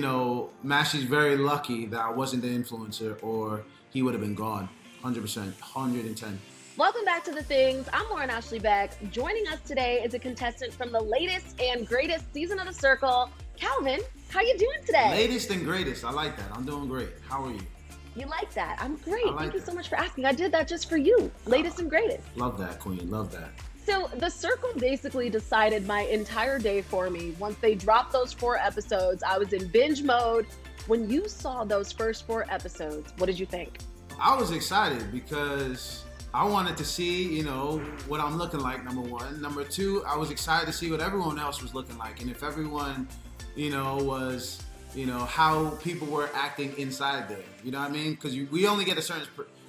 Mashy's very lucky that I wasn't the influencer, or he would have been gone. 100%, 110. Welcome back to The Things. I'm Lauren Ashley Beck. Joining us today is a contestant from the latest and greatest season of The Circle. Calvin, how you doing today? Latest and greatest. I like that. I'm doing great. How are you? You like that? I'm great. Like Thank you that. so much for asking. I did that just for you. Latest and greatest. Love that, Queen. Love that. So The Circle basically decided my entire day for me. Once they dropped those 4 episodes, I was in binge mode. When you saw those first 4 episodes, what did you think? I was excited because I wanted to see, what I'm looking like, number one. Number two, I was excited to see what everyone else was looking like. And if everyone, was, how people were acting inside there. You know what I mean? Because we only get a certain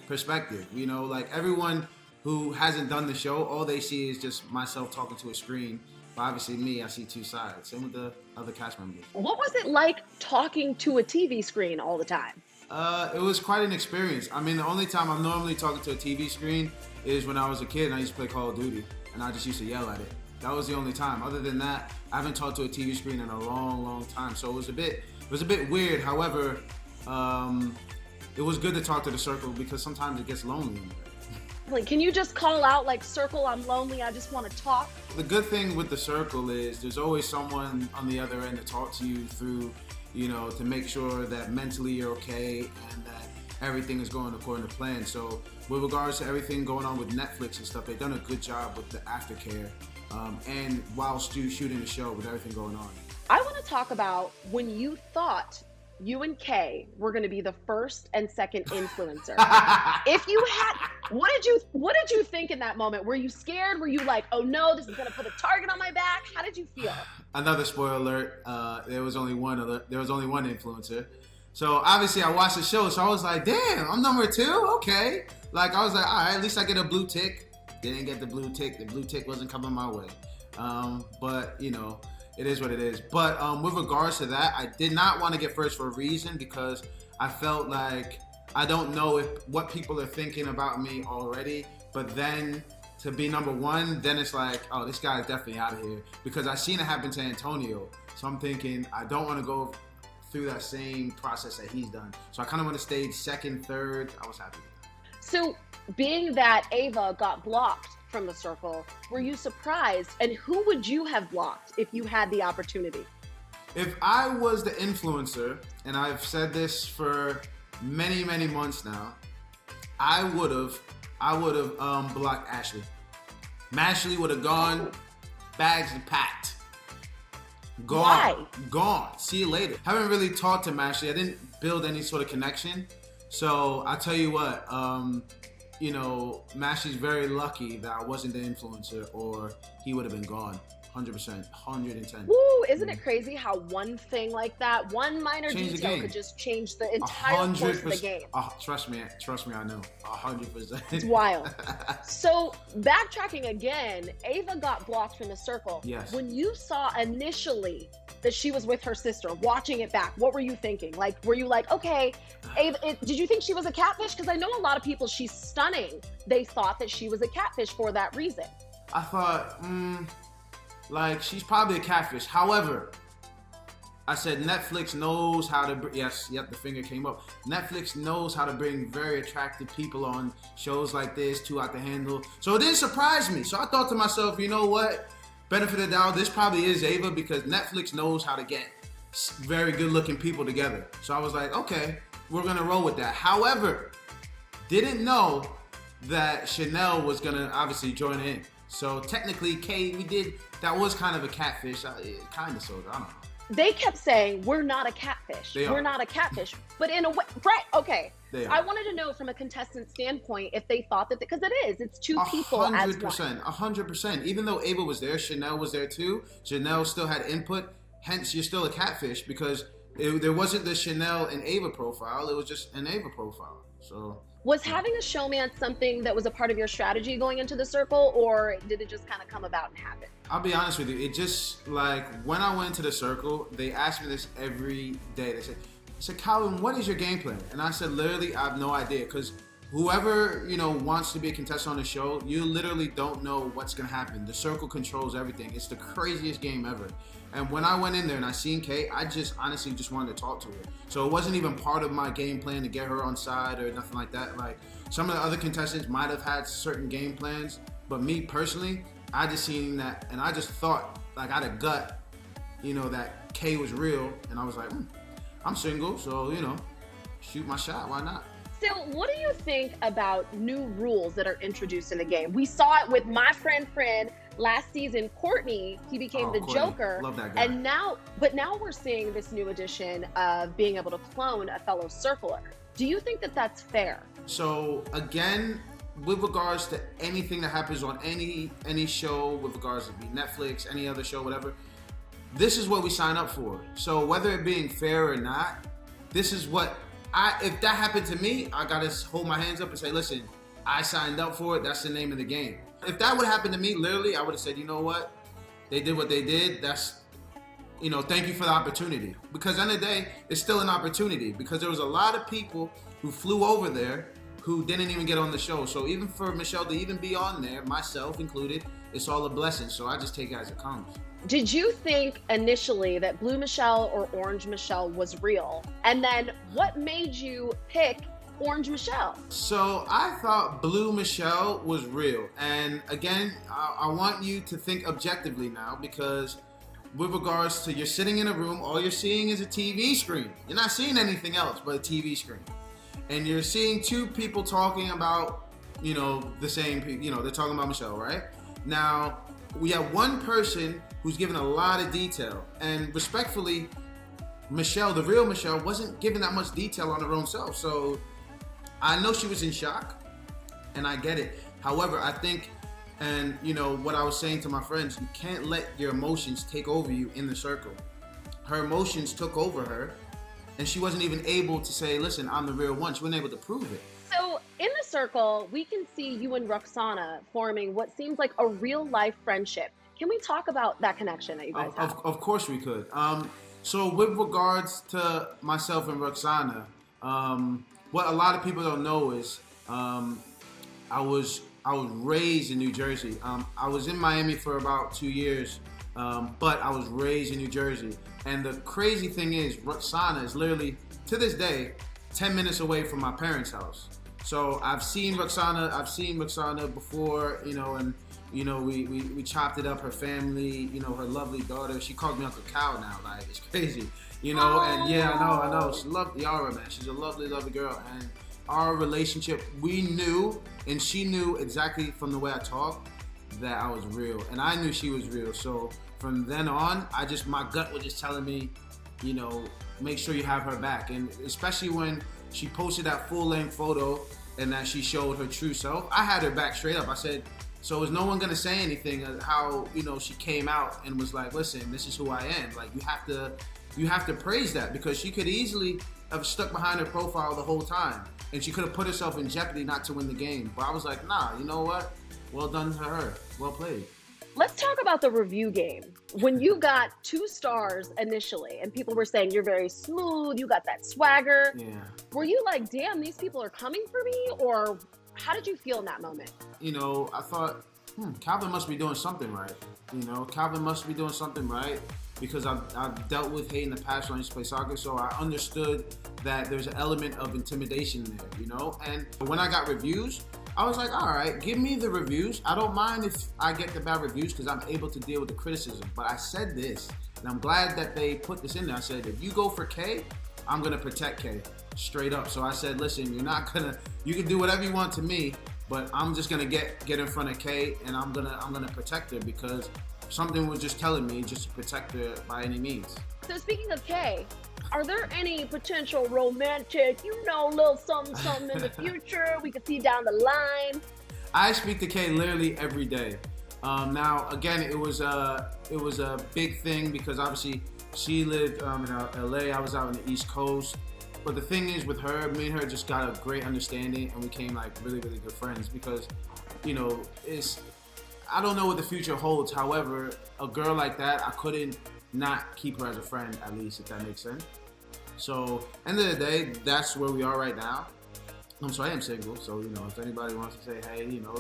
perspective. Like everyone who hasn't done the show, all they see is just myself talking to a screen. But obviously me, I see 2 sides. Same with the other cast members. What was it like talking to a TV screen all the time? It was quite an experience. I mean, the only time I'm normally talking to a TV screen is when I was a kid and I used to play Call of Duty, and I just used to yell at it. That was the only time. Other than that, I haven't talked to a TV screen in a long, long time. So it was a bit weird. However, it was good to talk to the circle because sometimes it gets lonely in there. Like, can you just call out like, "Circle, I'm lonely, I just want to talk"? The good thing with the circle is there's always someone on the other end to talk to you through, to make sure that mentally you're okay and that everything is going according to plan. So with regards to everything going on with Netflix and stuff, they've done a good job with the aftercare and while shooting the show with everything going on. I want to talk about when you thought you and Kay were going to be the first and second influencer. If you had, what did you think in that moment? Were you scared? Were you like, "Oh no, this is going to put a target on my back"? How did you feel? Another spoiler alert. There was only one influencer. So obviously I watched the show, so I was like, "Damn, I'm number 2. Okay." Like I was like, "All right, at least I get a blue tick." Didn't get the blue tick. The blue tick wasn't coming my way. But it is what it is. But with regards to that, I did not want to get first for a reason because I felt like I don't know what people are thinking about me already. But then to be number 1, then it's like, oh, this guy is definitely out of here. Because I seen it happen to Antonio. So I'm thinking I don't want to go through that same process that he's done. So I kind of want to stay second, third. I was happy with that. So being that Ava got blocked from the circle, were you surprised? And who would you have blocked if you had the opportunity? If I was the influencer, and I've said this for many, many months now, I would have blocked Ashley. Mashley would have gone, bags packed. Gone. Why? Gone. See you later. Haven't really talked to Mashley. I didn't build any sort of connection. So I tell you what, Mashy's very lucky that I wasn't the influencer, or he would have been gone. 100%, 110. Woo, isn't it crazy how one thing like that, one minor Change the detail game. could just change the entire course of the game? Trust me, I know. 100%. It's wild. So backtracking again, Ava got blocked from the circle. Yes. When you saw initially that she was with her sister, watching it back, what were you thinking? Like, were you like, okay, Ava, did you think she was a catfish? Because I know a lot of people, she's stunning. They thought that she was a catfish for that reason. I thought, she's probably a catfish. However, I said Netflix knows how to, the finger came up. Netflix knows how to bring very attractive people on shows like this, too out the handle. So it didn't surprise me. So I thought to myself, you know what? Benefit of the doubt, this probably is Ava because Netflix knows how to get very good looking people together. So I was like, okay, we're going to roll with that. However, didn't know that Chanel was going to obviously join in. So technically, Kay, that was kind of a catfish. Kind of, sort of, I don't know. They kept saying, we're not a catfish. We're not a catfish. But in a way, right, okay. I wanted to know from a contestant standpoint if they thought that, because it's 2 people as 100%, 100%. Even though Ava was there, Chanel was there too. Chanel still had input. Hence, you're still a catfish because there wasn't the Chanel and Ava profile. It was just an Ava profile. So was having a Showmance something that was a part of your strategy going into the circle, or did it just kind of come about and happen? I'll be honest with you. It just, like, when I went into the circle, they asked me this every day. They said, Calvin, what is your game plan? And I said, literally, I have no idea. Because whoever, wants to be a contestant on the show, you literally don't know what's going to happen. The circle controls everything. It's the craziest game ever. And when I went in there and I seen Kay, I just honestly just wanted to talk to her. So it wasn't even part of my game plan to get her on side or nothing like that. Like some of the other contestants might have had certain game plans, but me personally, I just seen that and I just thought, like I had a gut, you know, that Kay was real. And I was like, I'm single, so, you know, shoot my shot, why not? So what do you think about new rules that are introduced in the game? We saw it with my friend last season, Courtney. He became the Courtney. Joker. Love that guy. And now we're seeing this new edition of being able to clone a fellow circler. Do you think that that's fair? So again, with regards to anything that happens on any show, with regards to be Netflix, any other show, whatever, this is what we sign up for. So whether it being fair or not, this is what if that happened to me, I gotta hold my hands up and say, listen, I signed up for it. That's the name of the game. If that would happen to me, literally, I would have said, you know what? They did what they did. That's, you know, thank you for the opportunity. Because at the end of the day, it's still an opportunity. Because there was a lot of people who flew over there who didn't even get on the show. So even for Michelle to even be on there, myself included, it's all a blessing. So I just take it as it comes. Did you think initially that Blue Michelle or Orange Michelle was real? And then what made you pick Orange Michelle? So I thought Blue Michelle was real. And again, I want you to think objectively now, because with regards to you're sitting in a room, all you're seeing is a TV screen. You're not seeing anything else but a TV screen. And you're seeing two people talking about, you know, the same, you know, they're talking about Michelle, right? Now, we have one person who's given a lot of detail. And respectfully, Michelle, the real Michelle, wasn't given that much detail on her own self. So I know she was in shock, and I get it. However, I think, and you know, what I was saying to my friends, you can't let your emotions take over you in the circle. Her emotions took over her, and she wasn't even able to say, listen, I'm the real one. She wasn't able to prove it. So in the circle, we can see you and Roxana forming what seems like a real life friendship. Can we talk about that connection that you guys have? Of course we could. So with regards to myself and Roxana, what a lot of people don't know is I was raised in New Jersey. I was in Miami for about 2 years, but I was raised in New Jersey. And the crazy thing is, Roxana is literally, to this day, 10 minutes away from my parents' house. So I've seen Roxana before, you know, and you know, we chopped it up, her family, you know, her lovely daughter. She calls me Uncle Cal now, like, it's crazy, you know. And yeah, I know. She loved Yara, man. She's a lovely, lovely girl. And our relationship, we knew, and she knew exactly from the way I talked that I was real. And I knew she was real. So from then on, my gut was just telling me, you know, make sure you have her back. And especially when she posted that full-length photo and that she showed her true self, I had her back straight up. I said, so is no one gonna say anything how, you know, she came out and was like, listen, this is who I am. Like, you have to praise that, because she could easily have stuck behind her profile the whole time, and she could have put herself in jeopardy not to win the game. But I was like, nah, you know what? Well done to her. Well played. Let's talk about the review game. When you got 2 stars initially, and people were saying you're very smooth, you got that swagger. Yeah. Were you like, damn, these people are coming for me? Or how did you feel in that moment? You know, I thought, Calvin must be doing something right. You know, Calvin must be doing something right, because I've dealt with hate in the past when I used to play soccer, so I understood that there's an element of intimidation there, you know? And when I got reviews, I was like, all right, give me the reviews. I don't mind if I get the bad reviews, because I'm able to deal with the criticism. But I said this, and I'm glad that they put this in there. I said, if you go for K, I'm gonna protect K, straight up. So I said, listen, you can do whatever you want to me, but I'm just gonna get in front of K, and I'm gonna protect her, because something was just telling me just to protect her by any means. So speaking of K, are there any potential romantic, little something in the future we could see down the line? I speak to Kay literally every day. Now, again, it was a big thing, because obviously she lived in LA. I was out on the East Coast. But the thing is, with her, me and her just got a great understanding, and we became like really, really good friends, because, you know, I don't know what the future holds. However, a girl like that, I couldn't not keep her as a friend, at least, if that makes sense. So, end of the day, that's where we are right now. So I am single. So, you know, if anybody wants to say, hey, you know,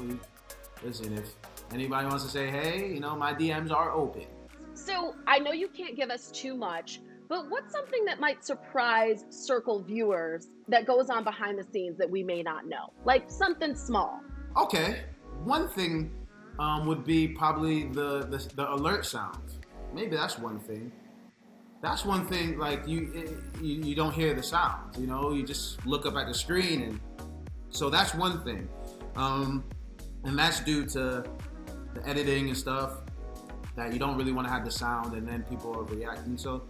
listen, if anybody wants to say, hey, you know, my DMs are open. So I know you can't give us too much, but what's something that might surprise Circle viewers that goes on behind the scenes that we may not know? Like something small. Okay, one thing would be probably the alert sounds. Maybe that's one thing. That's one thing. Like you don't hear the sounds. You know, you just look up at the screen, and so that's one thing. And that's due to the editing and stuff, that you don't really want to have the sound and then people are reacting. So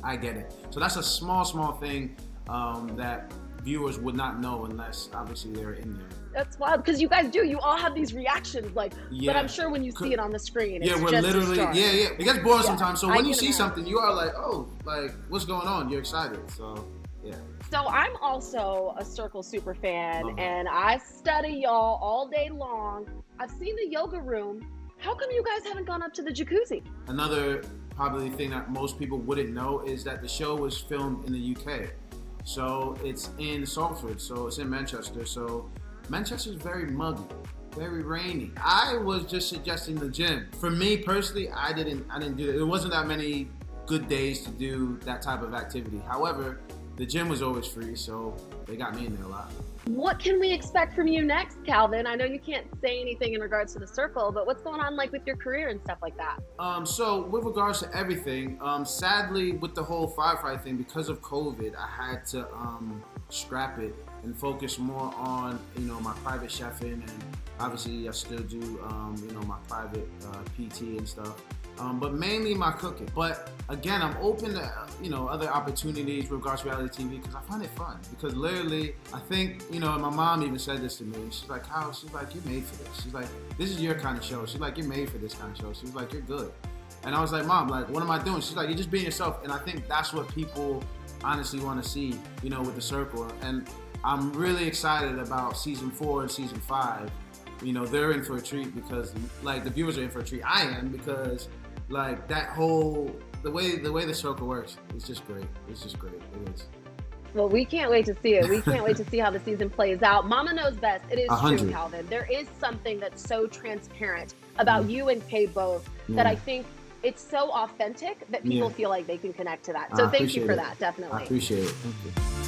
I get it. So that's a small thing that viewers would not know unless obviously they're in there. That's wild because you guys do. You all have these reactions, like. Yeah. But I'm sure when you see it on the screen, yeah, it's we're just literally yeah. It gets boring sometimes. So when you see something, you are like, oh, like what's going on? You're excited. So yeah. So I'm also a Circle super fan, Okay. and I study y'all all day long. I've seen the yoga room. How come you guys haven't gone up to the jacuzzi? Another probably thing that most people wouldn't know is that the show was filmed in the UK. So it's in Salford, so it's in Manchester. So Manchester's very muggy, very rainy. I was just suggesting the gym. For me personally, I didn't do it. There wasn't that many good days to do that type of activity. However, the gym was always free, so they got me in there a lot. What can we expect from you next, Calvin? I know you can't say anything in regards to the Circle, but what's going on like with your career and stuff like that? So with regards to everything, sadly with the whole firefight thing, because of COVID, I had to scrap it and focus more on, you know, my private chefing, and obviously I still do, you know, my private PT and stuff. But mainly my cooking. But again, I'm open to, you know, other opportunities with regards to reality TV because I find it fun. Because literally, I think, you know, and my mom even said this to me. She's like, "How?" She's like, "You're made for this." She's like, "This is your kind of show." She's like, "You're made for this kind of show." She was like, "You're good." And I was like, "Mom, like, what am I doing?" She's like, "You're just being yourself." And I think that's what people honestly want to see, you know, with the Circle. And I'm really excited about season 4 and season 5. You know, they're in for a treat because, like, the viewers are in for a treat. I am because. Like that whole the way the Circle works, it's just great. It's just great. It is. Well, we can't wait to see it. We can't wait to see how the season plays out. Mama knows best. It is 100. true, Calvin. There is something that's so transparent about you and Kay both that I think it's so authentic that people feel like they can connect to that. So thank you for that, definitely. I appreciate it. Thank you.